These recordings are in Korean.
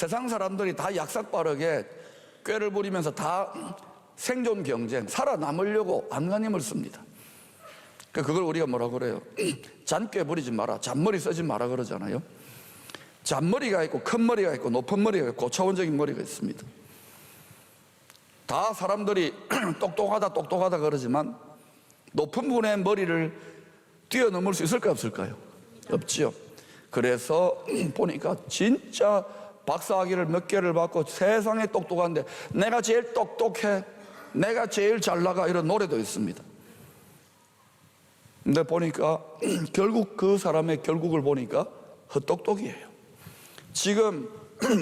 세상 사람들이 다 약삭빠르게 꾀를 부리면서 다 생존 경쟁, 살아남으려고 안간힘을 씁니다. 그걸 우리가 뭐라 그래요? 잔꾀 부리지 마라, 잔머리 쓰지 마라 그러잖아요. 잔머리가 있고 큰 머리가 있고 높은 머리가 있고 고차원적인 머리가 있습니다. 다 사람들이 똑똑하다 그러지만 높은 분의 머리를 뛰어넘을 수 있을까요, 없을까요? 없지요. 그래서 보니까 진짜 박사학위를 몇 개를 받고 세상에 똑똑한데 내가 제일 똑똑해, 내가 제일 잘 나가, 이런 노래도 있습니다. 근데 보니까 결국 그 사람의 결국을 보니까 헛똑똑이에요. 지금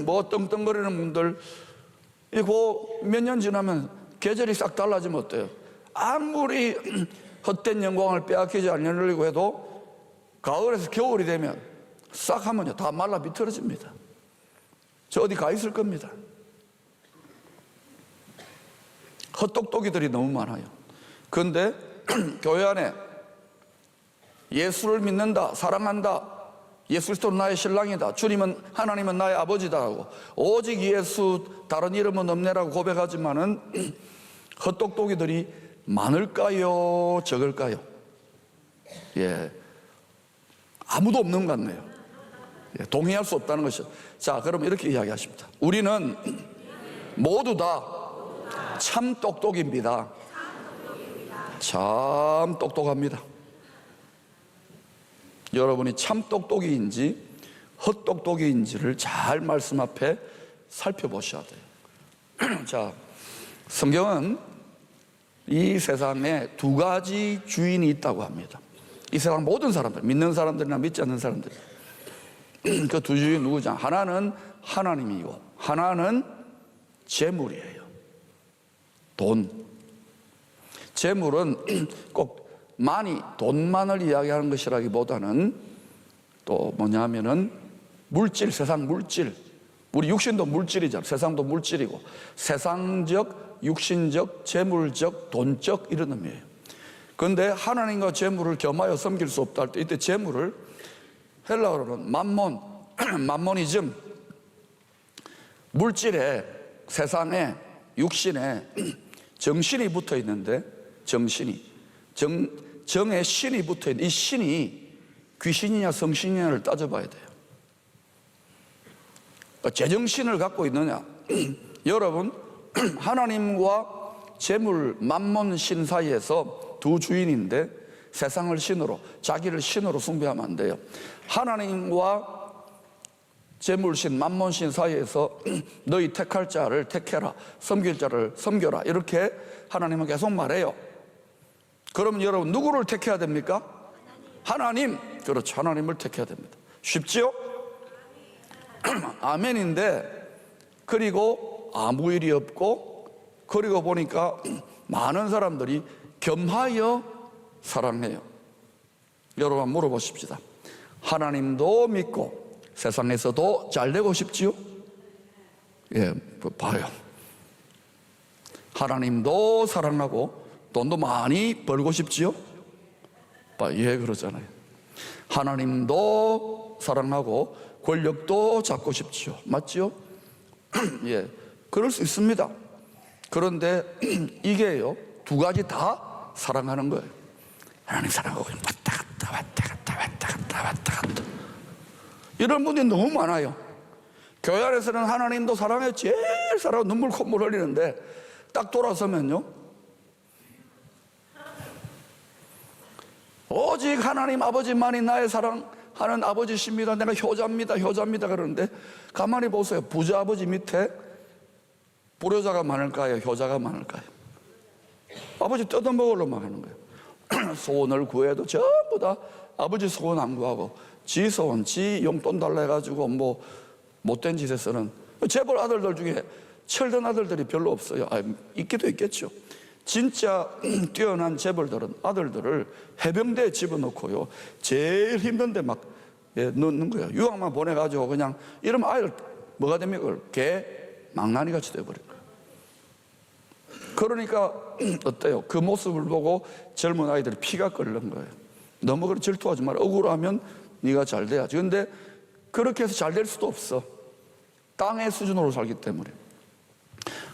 뭐 떵떵거리는 분들 이거 몇 년 지나면 계절이 싹 달라지면 어때요? 아무리 헛된 영광을 빼앗기지 않으려고 해도 가을에서 겨울이 되면 싹 하면요 다 말라 비틀어집니다. 저 어디 가 있을 겁니다. 헛똑똑이들이 너무 많아요. 그런데 교회 안에 예수를 믿는다, 사랑한다, 예수 그리스도는 나의 신랑이다, 주님은, 하나님은 나의 아버지다 하고 오직 예수 다른 이름은 없네라고 고백하지만은 헛똑똑이들이 많을까요, 적을까요? 예, 아무도 없는 것 같네요. 예, 동의할 수 없다는 것이죠. 자, 그럼 이렇게 이야기하십니다. 우리는 모두 다 참 똑똑입니다. 참 똑똑합니다. 여러분이 참 똑똑이인지 헛똑똑이인지를 잘 말씀 앞에 살펴보셔야 돼요. 자, 성경은 이 세상에 두 가지 주인이 있다고 합니다. 이 세상 모든 사람들, 믿는 사람들이나 믿지 않는 사람들, 그 두 주인 누구냐? 하나는 하나님이고 하나는 재물이에요. 돈. 재물은 꼭 많이, 돈만을 이야기하는 것이라기보다는 또 뭐냐면은 물질, 세상 물질. 우리 육신도 물질이잖아요. 세상도 물질이고 세상적, 육신적, 재물적, 돈적 이런 의미예요. 그런데 하나님과 재물을 겸하여 섬길 수 없다 할 때 이때 재물을 헬라어로는 맘몬, 맘모니즘, 물질에, 세상에, 육신에 정신이 붙어 있는데 정신이, 정에 신이 붙어 있는 이 신이 귀신이냐 성신이냐를 따져봐야 돼요. 제정신을 갖고 있느냐? 여러분, 하나님과 재물, 맘몬 신 사이에서 두 주인인데 세상을 신으로, 자기를 신으로 숭배하면 안 돼요. 하나님과 재물신, 맘몬신 사이에서 너희 택할 자를 택해라, 섬길 자를 섬겨라, 이렇게 하나님은 계속 말해요. 그럼 여러분 누구를 택해야 됩니까? 하나님. 그렇죠, 하나님을 택해야 됩니다. 쉽지요? 아멘인데, 그리고 아무 일이 없고, 그리고 보니까 많은 사람들이 겸하여 사랑해요. 여러분 물어보십시다. 하나님도 믿고 세상에서도 잘 되고 싶지요? 예, 봐요. 하나님도 사랑하고 돈도 많이 벌고 싶지요? 예, 그러잖아요. 하나님도 사랑하고 권력도 잡고 싶지요. 맞지요? 예, 그럴 수 있습니다. 그런데 이게요, 두 가지 다 사랑하는 거예요. 하나님 사랑하고 왔다 갔다 왔다 갔다 왔다 갔다 왔다 갔다, 이런 분들이 너무 많아요. 교회 안에서는 하나님도 사랑해, 제일 사랑하고 눈물 콧물 흘리는데 딱 돌아서면요, 오직 하나님 아버지만이 나의 사랑하는 아버지십니다, 내가 효자입니다, 효자입니다 그러는데 가만히 보세요. 부자 아버지 밑에 불효자가 많을까요, 효자가 많을까요? 아버지 뜯어먹으려만 하는 거예요. 소원을 구해도 전부 다 아버지 소원 안 구하고 지 소원, 지 용돈 달라 해가지고 뭐 못된 짓에 쓰는 재벌 아들들 중에 철든 아들들이 별로 없어요. 있기도 있겠죠. 진짜 뛰어난 재벌들은 아들들을 해병대에 집어넣고요, 제일 힘든데 막 넣는 거예요. 유학만 보내가지고 그냥 이러면 아이들 뭐가 됩니까? 개 망나니같이 돼버린 거예요. 그러니까 어때요? 그 모습을 보고 젊은 아이들이 피가 끓는 거예요. 너무 그렇게 질투하지 마라. 억울하면 네가 잘 돼야지. 근데 그렇게 해서 잘 될 수도 없어. 땅의 수준으로 살기 때문에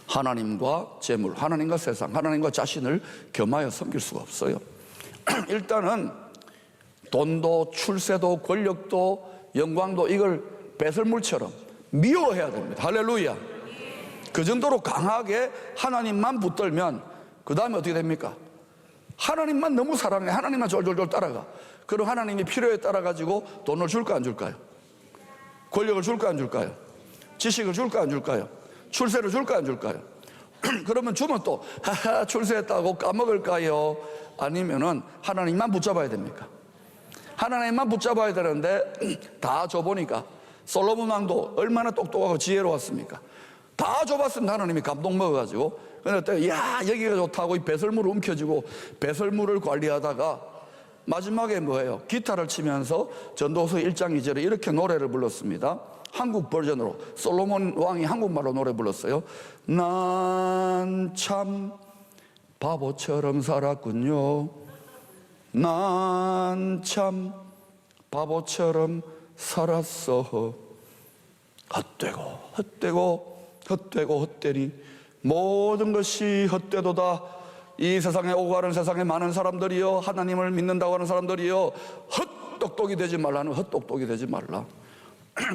하나님과 재물, 하나님과 세상, 하나님과 자신을 겸하여 섬길 수가 없어요. 일단은 돈도 출세도 권력도 영광도 이걸 배설물처럼 미워해야 됩니다. 할렐루야. 그 정도로 강하게 하나님만 붙들면 그 다음에 어떻게 됩니까? 하나님만 너무 사랑해. 하나님만 졸졸졸 따라가. 그럼 하나님이 필요에 따라 가지고 돈을 줄까 안 줄까요? 권력을 줄까 안 줄까요? 지식을 줄까 안 줄까요? 출세를 줄까 안 줄까요? 그러면 주면 또 하하 출세했다고 까먹을까요? 아니면은 하나님만 붙잡아야 됩니까? 하나님만 붙잡아야 되는데 다 줘보니까 솔로몬 왕도 얼마나 똑똑하고 지혜로웠습니까? 다 줘봤습니다. 하나님이 감동 먹어가지고. 근데 야 여기가 좋다고 이 배설물을 움켜쥐고 배설물을 관리하다가 마지막에 뭐예요? 기타를 치면서 전도서 1장 2절에 이렇게 노래를 불렀습니다. 한국 버전으로 솔로몬 왕이 한국말로 노래 불렀어요. 난 참 바보처럼 살았군요. 난 참 바보처럼 살았어. 헛되고 헛되니 모든 것이 헛되도다. 이 세상에 오고 가는 세상에 많은 사람들이요 하나님을 믿는다고 하는 사람들이요 헛똑똑이 되지 말라는 헛똑똑이 되지 말라.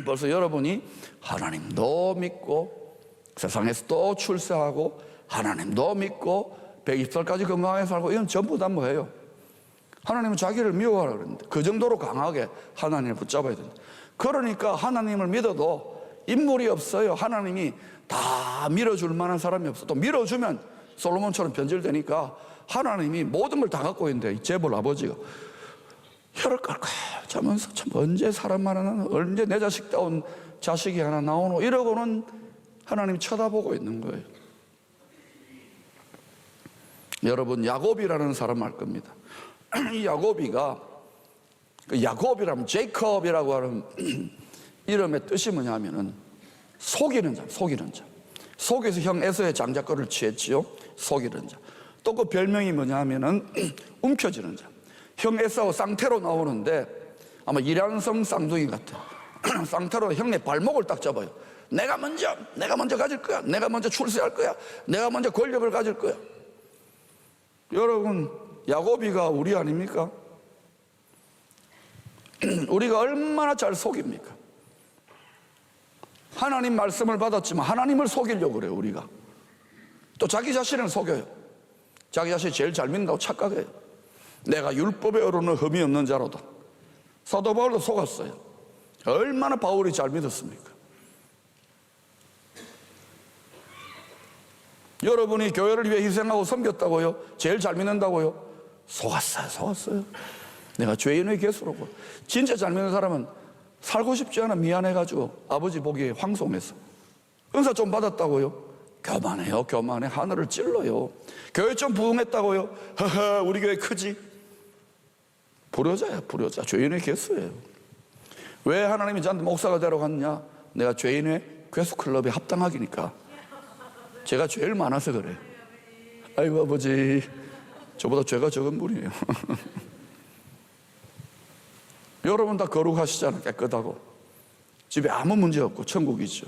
벌써 여러분이 하나님도 믿고 세상에서도 출세하고 하나님도 믿고 120살까지 건강하게 살고 이건 전부 다 뭐예요? 하나님은 자기를 미워하라 그러는데 그 정도로 강하게 하나님을 붙잡아야 된다. 그러니까 하나님을 믿어도 인물이 없어요. 하나님이 다 밀어줄 만한 사람이 없어. 또 밀어주면 솔로몬처럼 변질되니까 하나님이 모든 걸 다 갖고 있는데 이 재벌 아버지가 혀를 깔깔 자면서 참 언제 사람 하나 언제 내 자식다운 자식이 하나 나오노 이러고는 하나님이 쳐다보고 있는 거예요. 여러분 야곱이라는 사람 알 겁니다. 이 야곱이가 야곱이라면 제이콥이라고 하는 이름의 뜻이 뭐냐면은 속이는 자, 속이는 자. 속에서 형 에서의 장자권을 취했지요. 속이는 자. 또 그 별명이 뭐냐면은 움켜쥐는 자. 형 에서하고 쌍태로 나오는데 아마 일양성 쌍둥이 같아. 쌍태로 형의 발목을 딱 잡아요. 내가 먼저 가질 거야. 내가 먼저 출세할 거야. 내가 먼저 권력을 가질 거야. 여러분 야곱이가 우리 아닙니까? 우리가 얼마나 잘 속입니까? 하나님 말씀을 받았지만 하나님을 속이려고 그래요. 우리가 또 자기 자신을 속여요. 자기 자신이 제일 잘 믿는다고 착각해요. 내가 율법에 어루는 흠이 없는 자로다. 사도 바울도 속았어요. 얼마나 바울이 잘 믿었습니까? 여러분이 교회를 위해 희생하고 섬겼다고요? 제일 잘 믿는다고요? 속았어요. 내가 죄인의 개수로고. 진짜 잘 믿는 사람은 살고 싶지 않아 미안해가지고 아버지 보기에 황송해서 은사 좀 받았다고요? 교만해. 하늘을 찔러요. 교회 좀 부흥했다고요? 하하 우리 교회 크지? 불효자야. 죄인의 개수예요. 왜 하나님이 저한테 목사가 되라고 하느냐? 내가 죄인의 괴수클럽에 합당하기니까. 제가 제일 많아서 그래. 아이고 아버지 저보다 죄가 적은 분이에요. 여러분 다 거룩하시잖아요. 깨끗하고 집에 아무 문제 없고 천국이죠.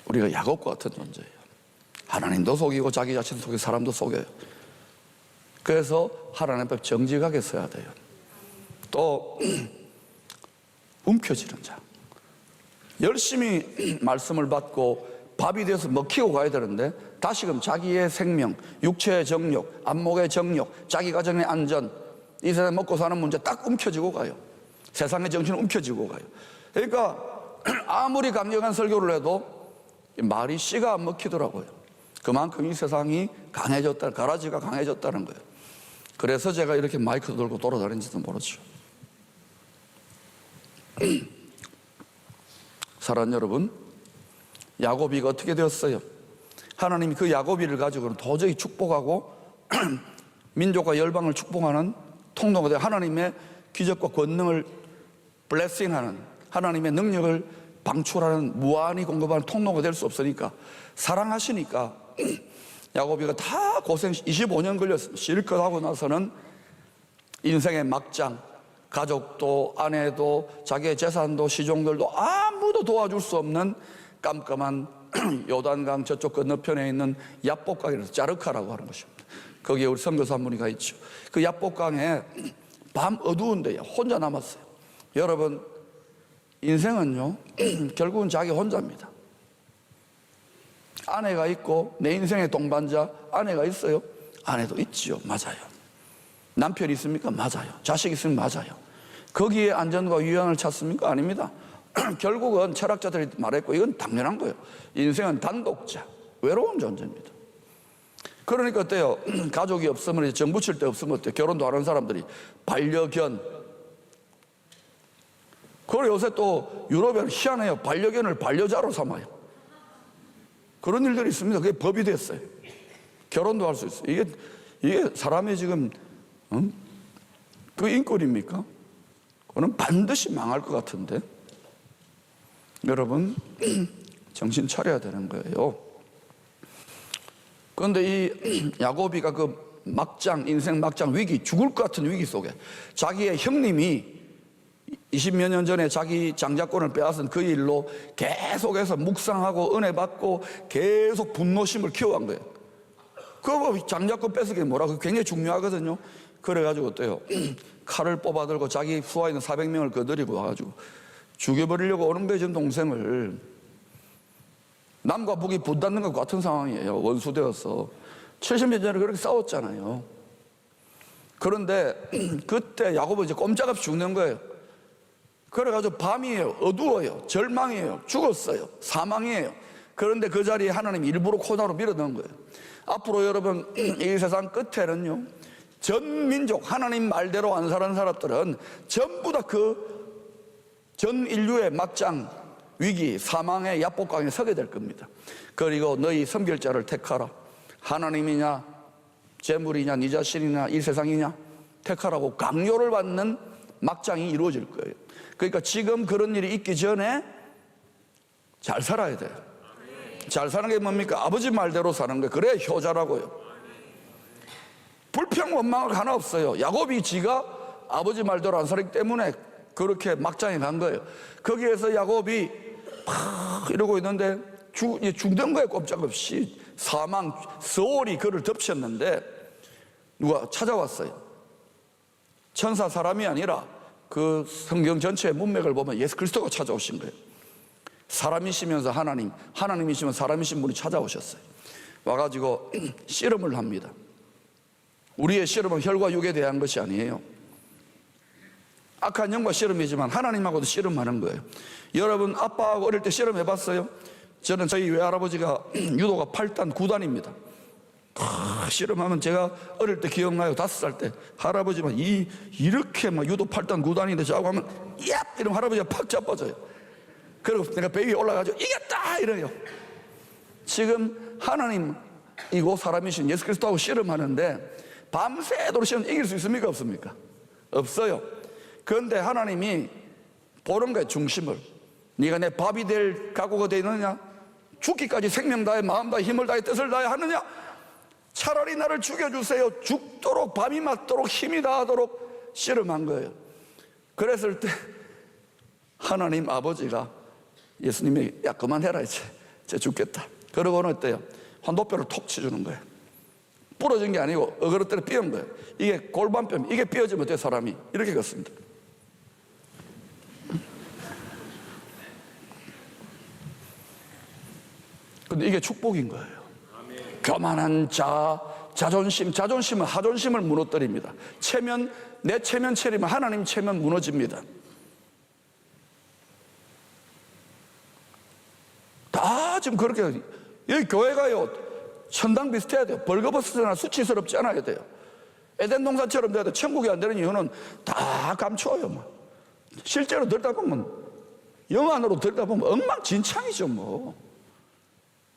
우리가 야곱과 같은 존재예요. 하나님도 속이고 자기 자신 속이고 사람도 속여요. 그래서 하나님 앞에 정직하게 서야 돼요. 또 움켜쥐는 자. 열심히 말씀을 받고 밥이 돼서 먹히고 가야 되는데 다시금 자기의 생명, 육체의 정욕, 안목의 정욕, 자기 가정의 안전, 이 세상 먹고 사는 문제 딱 움켜쥐고 가요. 세상의 정신을 움켜쥐고 가요. 그러니까 아무리 강력한 설교를 해도 말이 씨가 안 먹히더라고요. 그만큼 이 세상이 강해졌다, 가라지가 강해졌다는 거예요. 그래서 제가 이렇게 마이크 들고 돌아다니는지도 모르죠. 사랑하는 여러분, 야곱이가 어떻게 되었어요? 하나님이 그 야곱이를 가지고는 도저히 축복하고 민족과 열방을 축복하는 통로가 되어 하나님의 기적과 권능을 블레싱하는 하나님의 능력을 방출하는 무한히 공급하는 통로가 될 수 없으니까 사랑하시니까 야곱이가 다 고생 25년 걸렸어요. 실컷 하고 나서는 인생의 막장 가족도 아내도 자기의 재산도 시종들도 아무도 도와줄 수 없는 깜깜한 요단강 저쪽 건너편에 있는 야복강이라서 자르카라고 하는 것입니다. 거기에 우리 선교사 한 분이 가 있죠. 그 야복강에 밤 어두운데 혼자 남았어요. 여러분, 인생은요 결국은 자기 혼자입니다. 아내가 있고 내 인생의 동반자 아내가 있어요. 아내도 있지요. 맞아요. 남편이 있습니까? 맞아요. 자식 있으면 맞아요. 거기에 안전과 유연을 찾습니까? 아닙니다. 결국은 철학자들이 말했고 이건 당연한 거예요. 인생은 단독자, 외로운 존재입니다. 그러니까 어때요? 가족이 없으면 이제 정 붙일 데 없으면 어때요? 결혼도 하는 사람들이 반려견. 그리고 요새 또 유럽에는 희한해요. 반려견을 반려자로 삼아요. 그런 일들이 있습니다. 그게 법이 됐어요. 결혼도 할 수 있어요. 이게 사람이 지금 그 인권입니까? 그거는 반드시 망할 것 같은데. 여러분 정신 차려야 되는 거예요. 그런데 이 야고비가 그 막장, 인생 막장 위기, 죽을 것 같은 위기 속에 자기의 형님이 20몇 년 전에 자기 장자권을 빼앗은 그 일로 계속해서 묵상하고 은혜 받고 계속 분노심을 키워간 거예요. 그 장자권 뺏은 게 뭐라고? 굉장히 중요하거든요. 그래가지고 어때요? 칼을 뽑아들고 자기 수하 있는 400명을 거느리고 와가지고 죽여버리려고 오는 거예요. 전 동생을. 남과 북이 붙닿는 것 같은 상황이에요. 원수되어서 70년 전에 그렇게 싸웠잖아요. 그런데 그때 야고보 이제 꼼짝없이 죽는 거예요. 그래가지고 밤이에요. 어두워요. 절망이에요. 죽었어요. 사망이에요. 그런데 그 자리에 하나님이 일부러 코너로 밀어넣은 거예요. 앞으로 여러분 이 세상 끝에는요 전 민족 하나님 말대로 안 사는 사람들은 전부 다 그 전 인류의 막장 위기 사망의 야복강에 서게 될 겁니다. 그리고 너희 섬길자를 택하라. 하나님이냐 재물이냐 네 자신이냐 이 세상이냐 택하라고 강요를 받는 막장이 이루어질 거예요. 그러니까 지금 그런 일이 있기 전에 잘 살아야 돼요. 잘 사는 게 뭡니까? 아버지 말대로 사는 거예요. 그래야 효자라고요. 불평 원망을 하나 없어요. 야곱이 지가 아버지 말대로 안 살기 때문에 그렇게 막장에 간 거예요. 거기에서 야곱이 막 이러고 있는데 죽는 거예요. 꼼짝없이. 사망, 서울이 그를 덮쳤는데 누가 찾아왔어요. 천사 사람이 아니라 그 성경 전체의 문맥을 보면 예수 그리스도가 찾아오신 거예요. 사람이시면서 하나님이시면 사람이신 분이 찾아오셨어요. 와가지고 씨름을 합니다. 우리의 씨름은 혈과 육에 대한 것이 아니에요. 악한 영과 씨름이지만 하나님하고도 씨름하는 거예요. 여러분 아빠하고 어릴 때 씨름 해봤어요? 저는 저희 외할아버지가 유도가 8단 9단입니다 씨름하면 제가 어릴 때 기억나요. 5살 때 할아버지만 이렇게 막 유도 8단 9단인데 저하고 하면 야! 이러면 할아버지가 팍 자빠져요. 그리고 내가 배 위에 올라가지고 이겼다! 이래요. 지금 하나님이고 사람이신 예수 그리스도하고 씨름하는데 밤새도록 씨름 이길 수 있습니까? 없습니까? 없어요. 그런데 하나님이 보는 거예요. 중심을. 네가 내 밥이 될 각오가 되어 있느냐? 죽기까지 생명 다해 마음 다해 힘을 다해 뜻을 다해 하느냐? 차라리 나를 죽여주세요. 죽도록 밤이 맞도록 힘이 다하도록 씨름한 거예요. 그랬을 때 하나님 아버지가 예수님이 야 그만해라 이제 죽겠다. 그러고는 어때요? 환도뼈를 톡 치주는 거예요. 부러진 게 아니고 어그러뜨려 삐은 거예요. 이게 골반뼈 이게 삐어지면 어때요? 사람이 이렇게 걷습니다. 근데 이게 축복인 거예요. 교만한 자존심은 하존심을 무너뜨립니다. 내 체면 체리면 하나님 체면 무너집니다. 다 지금 그렇게 여기 교회가요 천당 비슷해야 돼요. 벌거벗으나 수치스럽지 않아야 돼요. 에덴 동산처럼 돼야 돼요. 천국이 안 되는 이유는 다 감추어요. 뭐. 실제로 들여다보면 영 안으로 들여다보면 엉망진창이죠. 뭐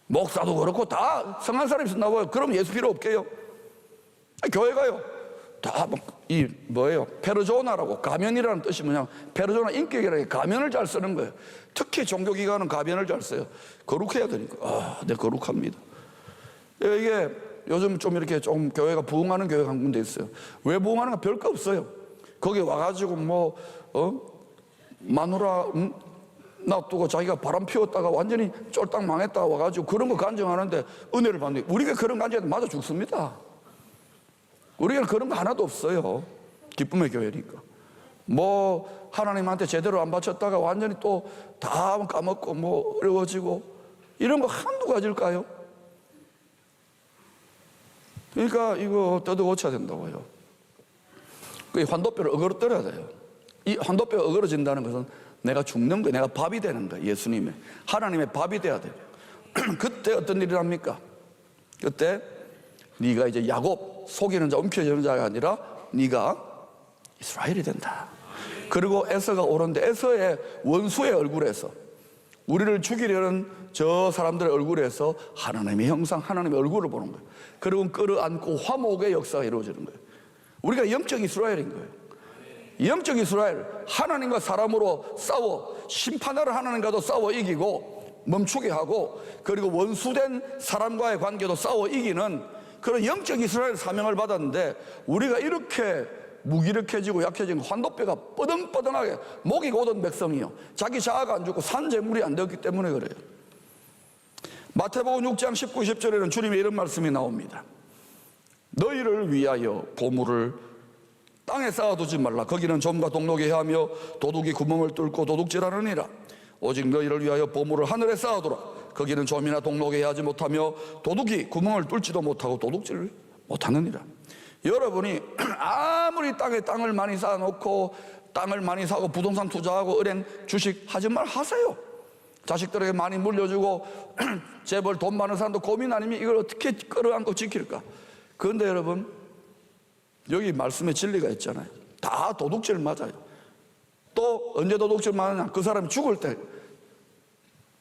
목사도 그렇고 다 성한 사람이 있었나 봐요. 그럼 예수 필요 없게요. 교회가요 다 뭐예요? 페르조나라고 가면이라는 뜻이 뭐냐? 페르조나 인격이라는 게 가면을 잘 쓰는 거예요. 특히 종교기관은 가면을 잘 써요. 거룩해야 되니까. 네, 거룩합니다. 이게 요즘 좀 이렇게 좀 교회가 부흥하는 교회가 한 군데 있어요. 왜 부흥하는 거 별거 없어요. 거기 와가지고 마누라 놔두고 자기가 바람 피웠다가 완전히 쫄딱 망했다가 와가지고 그런 거 간증하는데 은혜를 받는데, 우리가 그런 간증해도 맞아 죽습니다. 우리가 그런 거 하나도 없어요. 기쁨의 교회니까. 하나님한테 제대로 안 바쳤다가 완전히 또 다 까먹고 어려워지고 이런 거 한두 가지일까요? 그러니까 이거 떠들고쳐야 된다고요. 그 환도뼈를 어그러뜨려야 돼요. 이 환도뼈가 어그러진다는 것은 내가 죽는 거예요. 내가 밥이 되는 거예요. 예수님의, 하나님의 밥이 돼야 돼요. 그때 어떤 일이 납니까? 그때 네가 이제 야곱, 속이는 자, 움켜쥐는 자가 아니라 네가 이스라엘이 된다. 그리고 에서가 오는데 에서의 원수의 얼굴에서, 우리를 죽이려는 저 사람들의 얼굴에서 하나님의 형상, 하나님의 얼굴을 보는 거예요. 그리고 끌어안고 화목의 역사가 이루어지는 거예요. 우리가 영적 이스라엘인 거예요. 영적 이스라엘, 하나님과 사람으로 싸워, 심판하러 하나님과도 싸워 이기고 멈추게 하고, 그리고 원수된 사람과의 관계도 싸워 이기는 그런 영적 이스라엘 사명을 받았는데, 우리가 이렇게 무기력해지고 약해진 환도뼈가 뻐덩뻐덩하게 목이 고든 백성이요, 자기 자아가 안 죽고 산재물이 안 되었기 때문에 그래요. 마태복음 6장 19, 20절에는 주님의 이런 말씀이 나옵니다. 너희를 위하여 보물을 땅에 쌓아두지 말라. 거기는 좀과 동록이 헤하며 도둑이 구멍을 뚫고 도둑질하느니라. 오직 너희를 위하여 보물을 하늘에 쌓아두라. 거기는 좀이나 동록이 헤하지 못하며 도둑이 구멍을 뚫지도 못하고 도둑질을 못하느니라. 여러분이 아무리 땅을 많이 쌓아놓고 땅을 많이 사고 부동산 투자하고 은행 주식 하지 말 하세요. 자식들에게 많이 물려주고 재벌 돈 많은 사람도 고민 아니면 이걸 어떻게 끌어안고 지킬까? 그런데 여러분, 여기 말씀에 진리가 있잖아요. 다 도둑질 맞아요. 또 언제 도둑질 맞느냐? 그 사람이 죽을 때,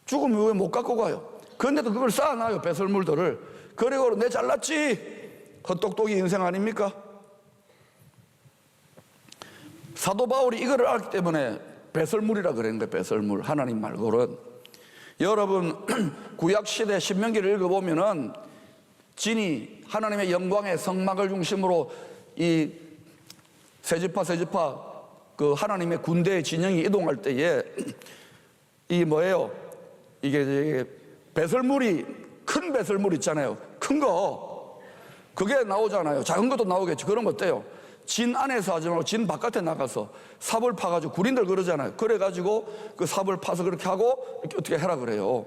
죽으면 왜 못 갖고 가요? 그런데도 그걸 쌓아놔요, 배설물들을. 그리고 내 잘났지, 헛똑똑이 인생 아닙니까? 사도 바울이 이거를 알기 때문에 배설물이라 그러는 거예요. 배설물, 하나님 말고는. 여러분, 구약시대 신명기를 읽어보면은 진이 하나님의 영광의 성막을 중심으로 이 세지파 그 하나님의 군대의 진영이 이동할 때에 이 뭐예요? 이게 배설물이, 큰 배설물 있잖아요. 큰 거. 그게 나오잖아요. 작은 것도 나오겠죠. 그런 거 어때요? 진 안에서 하지 말고 진 바깥에 나가서 삽을 파가지고, 군인들 그러잖아요. 그래가지고 그 삽을 파서 그렇게 하고 이렇게 어떻게 해라 그래요.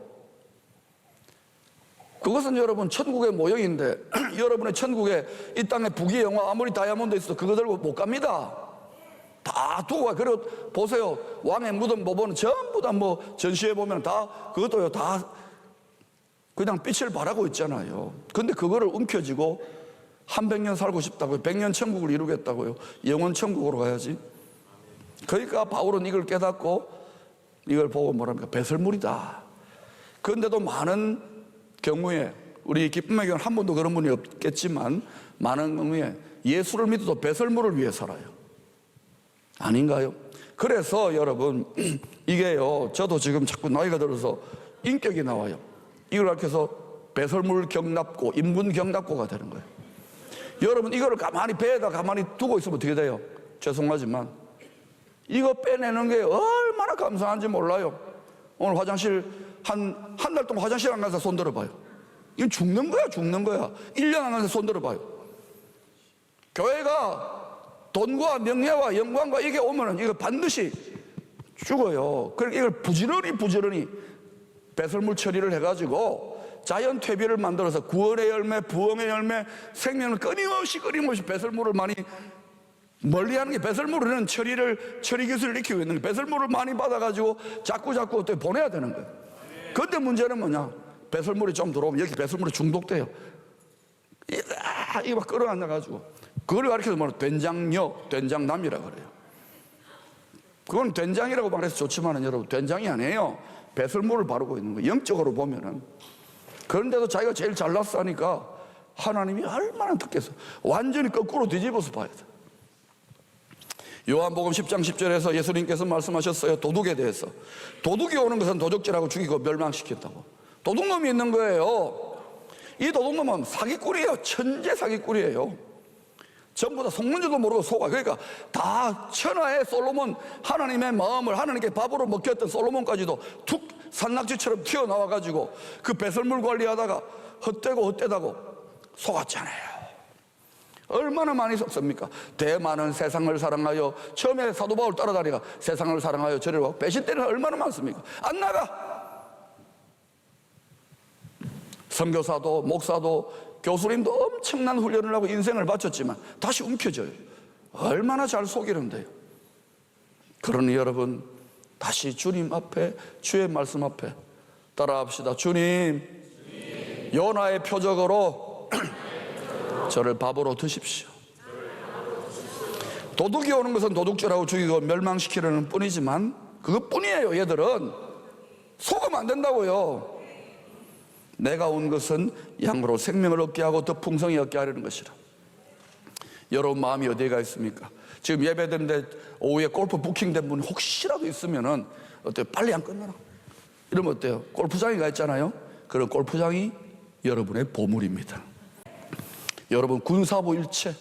그것은 여러분 천국의 모형인데 여러분의 천국에 이 땅에 부귀영화 아무리 다이아몬드 있어도 그거 들고 못 갑니다. 다 두고 가. 그리고 보세요, 왕의 무덤 보면 전부 다 전시회 보면 다 그것도요, 다 그냥 빛을 발하고 있잖아요. 근데 그거를 움켜쥐고 한 100년 살고 싶다고요. 100년 천국을 이루겠다고요. 영원 천국으로 가야지. 그러니까 바울은 이걸 깨닫고 이걸 보고 뭐랍니까? 배설물이다. 그런데도 많은 경우에, 우리 기쁨의 교회는 한 번도 그런 분이 없겠지만 많은 경우에 예수를 믿어도 배설물을 위해 살아요. 아닌가요? 그래서 여러분, 이게요, 저도 지금 자꾸 나이가 들어서 인격이 나와요. 이걸 가르쳐서 배설물 경납고 인분 경납고가 되는 거예요. 여러분, 이거를 가만히 배에다 가만히 두고 있으면 어떻게 돼요? 죄송하지만 이거 빼내는 게 얼마나 감사한지 몰라요. 오늘 화장실 한 달 동안 화장실 안 가서 손 들어봐요. 이건 죽는 거야, 죽는 거야. 1년 안 가서 손 들어봐요. 교회가 돈과 명예와 영광과 이게 오면은 이거 반드시 죽어요. 그러니까 이걸 부지런히 배설물 처리를 해가지고 자연 퇴비를 만들어서 구원의 열매, 부흥의 열매, 생명을 끊임없이 배설물을 많이 멀리하는 게, 배설물은 처리 기술을 익히고 있는 게, 배설물을 많이 받아가지고 자꾸 어떻게 보내야 되는 거예요. 그런데 문제는 뭐냐? 배설물이 좀 들어오면 여기 배설물이 중독돼요. 이거 막 끌어안아가지고 그걸 가르쳐서 뭐냐? 된장남이라 그래요. 그건 된장이라고 말해서 좋지만은 여러분, 된장이 아니에요. 배설물을 바르고 있는 거예요. 영적으로 보면은. 그런데도 자기가 제일 잘났어 하니까 하나님이 얼마나 듣겠어. 완전히 거꾸로 뒤집어서 봐야 돼. 요한복음 10장 10절에서 예수님께서 말씀하셨어요. 도둑에 대해서. 도둑이 오는 것은 도적질하고 죽이고 멸망시켰다고. 도둑놈이 있는 거예요. 이 도둑놈은 사기꾼이에요. 천재 사기꾼이에요. 전부 다 속는지도 모르고 속아. 그러니까 다 천하의 솔로몬, 하나님의 마음을 하나님께 밥으로 먹였던 솔로몬까지도 툭 산낙지처럼 튀어나와가지고 그 배설물 관리하다가 헛되고 속았잖아요. 얼마나 많이 속습니까? 대만은 세상을 사랑하여, 처음에 사도 바울 따라다니가 세상을 사랑하여 저리로 가고, 배신 때는 얼마나 많습니까? 안 나가. 선교사도 목사도 교수님도 엄청난 훈련을 하고 인생을 바쳤지만 다시 움켜져요. 얼마나 잘 속이는데요. 그러니 여러분, 다시 주님 앞에, 주의 말씀 앞에 따라합시다. 주님, 요나의 표적으로 저를 밥으로 드십시오. 도둑이 오는 것은 도둑질하고 죽이고 멸망시키려는 뿐이지만 그것뿐이에요. 얘들은 속으면 안 된다고요. 내가 온 것은 양으로 생명을 얻게 하고 더 풍성히 얻게 하려는 것이라. 여러분 마음이 어디에 있습니까? 지금 예배 드는데 오후에 골프 부킹된 분 혹시라도 있으면은 어때요? 빨리 안 끝나나? 이러면 어때요? 골프장에 가 있잖아요. 그런 골프장이 여러분의 보물입니다. 여러분 군사부 일체,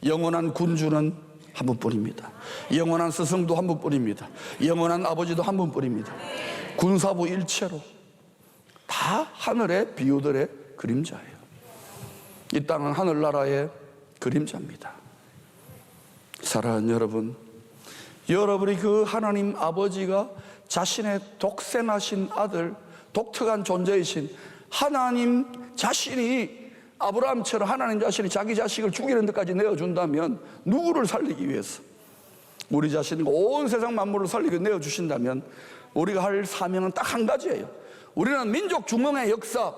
영원한 군주는 한 분뿐입니다. 영원한 스승도 한 분뿐입니다. 영원한 아버지도 한 분뿐입니다. 군사부 일체로 다 하늘의 비유들의 그림자예요. 이 땅은 하늘나라의 그림자입니다. 사랑하는 여러분, 여러분이 그 하나님 아버지가 자신의 독생하신 아들, 독특한 존재이신 하나님 자신이, 아브라함처럼 하나님 자신이 자기 자식을 죽이는 데까지 내어준다면, 누구를 살리기 위해서? 우리 자신과 온 세상 만물을 살리기 위해 내어주신다면 우리가 할 사명은 딱 한 가지예요. 우리는 민족 중흥의 역사,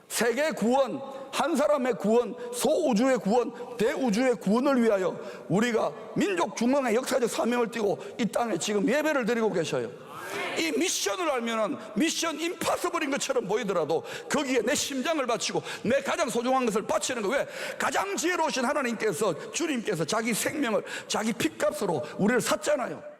세계 구원, 한 사람의 구원, 소우주의 구원, 대우주의 구원을 위하여 우리가 민족 중흥의 역사적 사명을 띠고 이 땅에 지금 예배를 드리고 계셔요. 이 미션을 알면은 미션 임파서블인 것처럼 보이더라도 거기에 내 심장을 바치고 내 가장 소중한 것을 바치는 거. 왜? 가장 지혜로우신 하나님께서, 주님께서 자기 생명을 자기 핏값으로 우리를 샀잖아요.